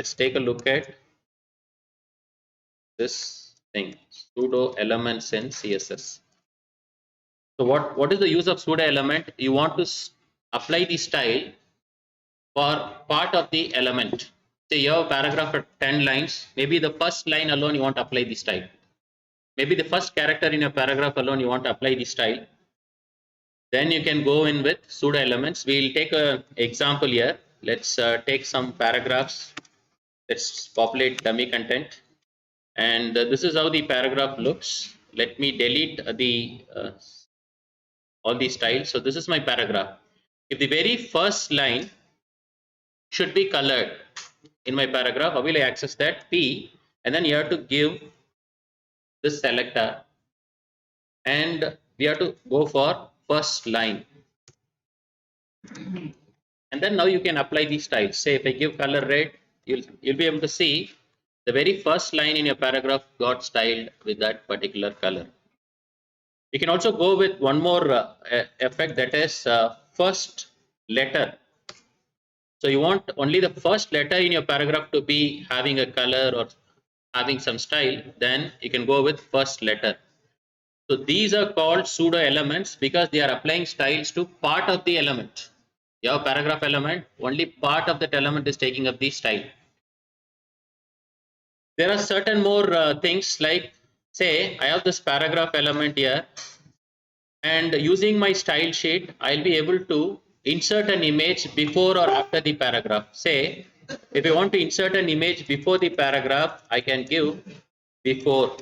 Let's take a look at this thing, pseudo elements in CSS. So what is the use of pseudo element? You want to apply the style for part of the element. Say you have a paragraph of 10 lines. Maybe the first line alone you want to apply the style. Maybe the first character in your paragraph alone you want to apply the style. Then you can go in with pseudo elements. We'll take an example here. Let's take some paragraphs. Let's populate dummy content. And this is how the paragraph looks. Let me delete the all these styles. So this is my paragraph. If the very first line should be colored in my paragraph, how will I access that? P, and then you have to give this selector, and we have to go for first line. And then now you can apply these styles. Say if I give color red, you'll be able to see the very first line in your paragraph got styled with that particular color. You can also go with one more effect, that is first letter. So you want only the first letter in your paragraph to be having a color or having some style, then you can go with first letter. So these are called pseudo elements because they are applying styles to part of the element. You have a paragraph element, only part of that element is taking up the style. There are certain more things like, say I have this paragraph element here, and using my style sheet I'll be able to insert an image before or after the paragraph. Say if I want to insert an image before the paragraph, I can give before.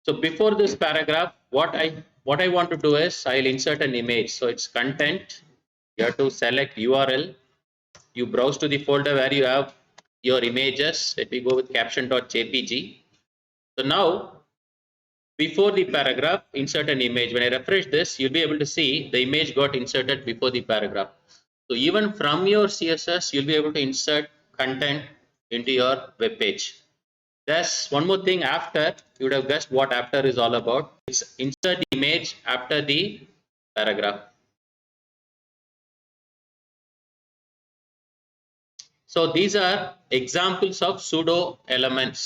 So before this paragraph, what I want to do is I'll insert an image. So it's content. You have to select URL. You browse to the folder where you have your images. Let me go with caption.jpg. So now before the paragraph, insert an image. When I refresh this, you'll be able to see the image got inserted before the paragraph. So even from your CSS, you'll be able to insert content into your web page. There's one more thing after. You would have guessed what after is all about. It's insert the image after the paragraph. So these are examples of pseudo elements.